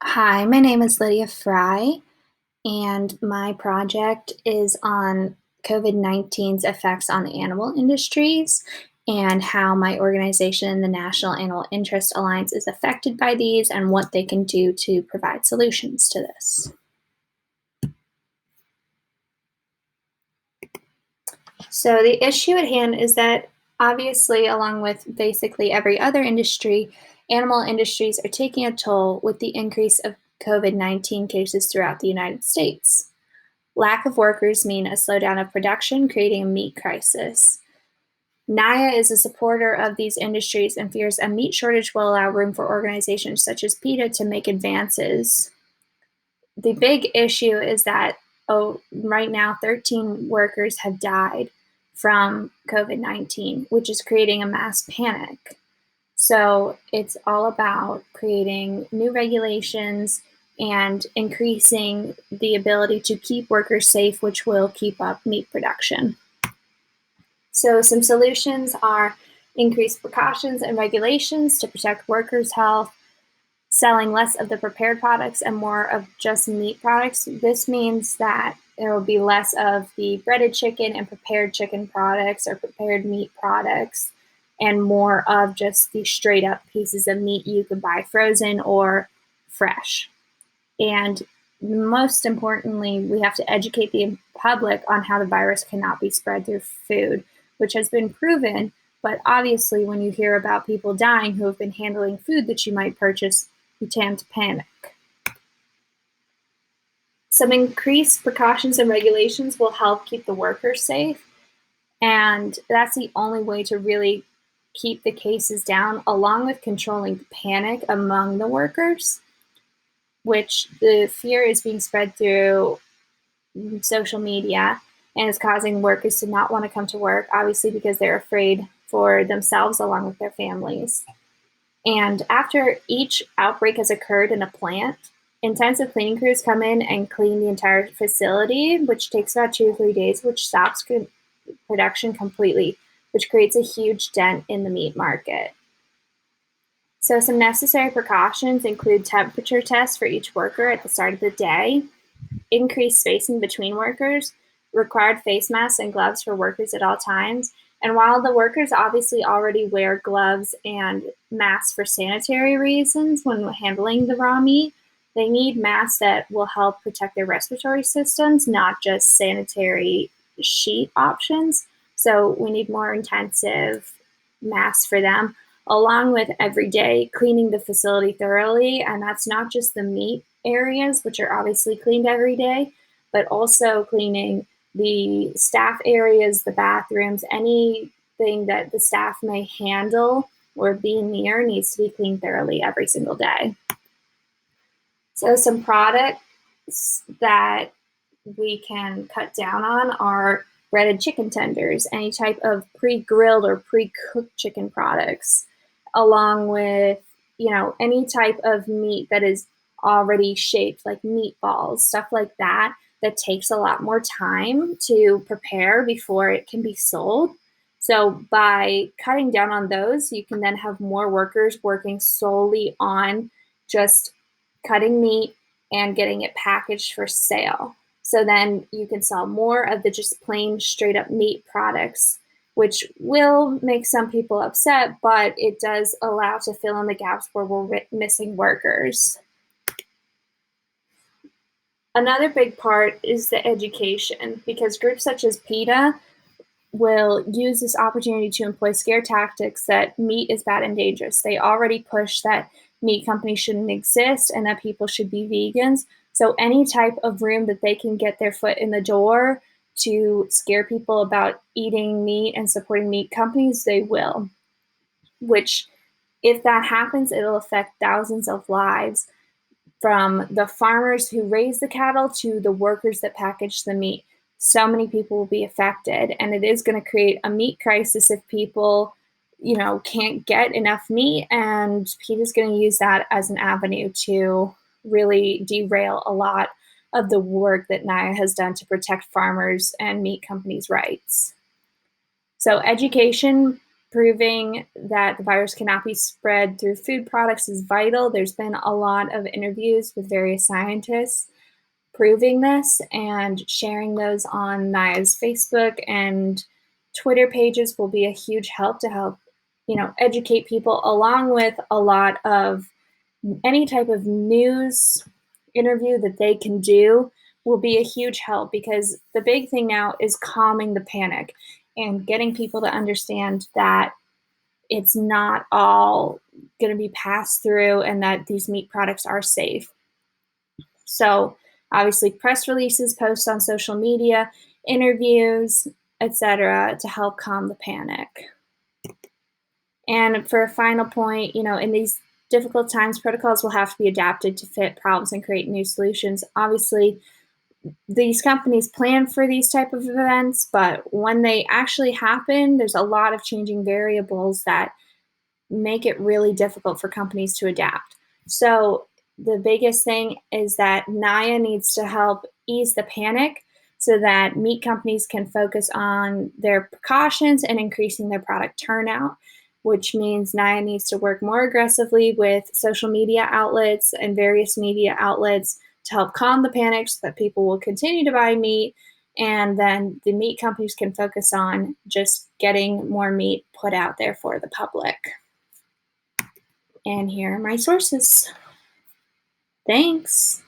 Hi, my name is Lydia Frey, and my project is on COVID-19's effects on the animal industries and how my organization, the National Animal Interest Alliance, is affected by these and what they can do to provide solutions to this. So, the issue at hand is that obviously, along with basically every other industry, animal industries are taking a toll with the increase of COVID-19 cases throughout the United States. Lack of workers mean a slowdown of production, creating a meat crisis. NIA is a supporter of these industries and fears a meat shortage will allow room for organizations such as PETA to make advances. The big issue is that right now 13 workers have died from COVID-19, which is creating a mass panic. So it's all about creating new regulations and increasing the ability to keep workers safe, which will keep up meat production. So some solutions are increased precautions and regulations to protect workers' health, selling less of the prepared products and more of just meat products. This means that there will be less of the breaded chicken and prepared chicken products or prepared meat products, and more of just the straight up pieces of meat you could buy frozen or fresh. And most importantly, we have to educate the public on how the virus cannot be spread through food, which has been proven. But obviously, when you hear about people dying who have been handling food that you might purchase, you tend to panic. Some increased precautions and regulations will help keep the workers safe. And that's the only way to really keep the cases down, along with controlling panic among the workers, which the fear is being spread through social media and is causing workers to not want to come to work, obviously because they're afraid for themselves along with their families. And after each outbreak has occurred in a plant, intensive cleaning crews come in and clean the entire facility, which takes about 2 or 3 days, which stops production completely, which creates a huge dent in the meat market. So some necessary precautions include temperature tests for each worker at the start of the day, increased spacing between workers, required face masks and gloves for workers at all times. And while the workers obviously already wear gloves and masks for sanitary reasons when handling the raw meat, they need masks that will help protect their respiratory systems, not just sanitary sheet options. So we need more intensive masks for them, along with every day cleaning the facility thoroughly. And that's not just the meat areas, which are obviously cleaned every day, but also cleaning the staff areas, the bathrooms, anything that the staff may handle or be near needs to be cleaned thoroughly every single day. So some products that we can cut down on are breaded chicken tenders, any type of pre-grilled or pre-cooked chicken products, along with, any type of meat that is already shaped, like meatballs, stuff like that, that takes a lot more time to prepare before it can be sold. So by cutting down on those, you can then have more workers working solely on just cutting meat and getting it packaged for sale. So then you can sell more of the just plain straight up meat products, which will make some people upset, but it does allow to fill in the gaps where we're missing workers. Another big part is the education, because groups such as PETA will use this opportunity to employ scare tactics that meat is bad and dangerous. They already push that meat companies shouldn't exist and that people should be vegans. So any type of room that they can get their foot in the door to scare people about eating meat and supporting meat companies, they will. Which, if that happens, it'll affect thousands of lives, from the farmers who raise the cattle to the workers that package the meat. So many people will be affected, and it is going to create a meat crisis if people, can't get enough meat, and PETA's going to use that as an avenue to really derail a lot of the work that NIA has done to protect farmers and meat companies' rights. So education, proving that the virus cannot be spread through food products is vital. There's been a lot of interviews with various scientists proving this, and sharing those on NIA's Facebook and Twitter pages will be a huge help to help, educate people, along with a lot of any type of news interview that they can do will be a huge help, because the big thing now is calming the panic and getting people to understand that it's not all going to be passed through and that these meat products are safe. So obviously press releases, posts on social media, interviews, etc., to help calm the panic. And for a final point, in these difficult times, protocols will have to be adapted to fit problems and create new solutions. Obviously, these companies plan for these type of events, but when they actually happen, there's a lot of changing variables that make it really difficult for companies to adapt. So the biggest thing is that NIA needs to help ease the panic so that meat companies can focus on their precautions and increasing their product turnout, which means NIA needs to work more aggressively with social media outlets and various media outlets to help calm the panic so that people will continue to buy meat, and then the meat companies can focus on just getting more meat put out there for the public. And here are my sources. Thanks.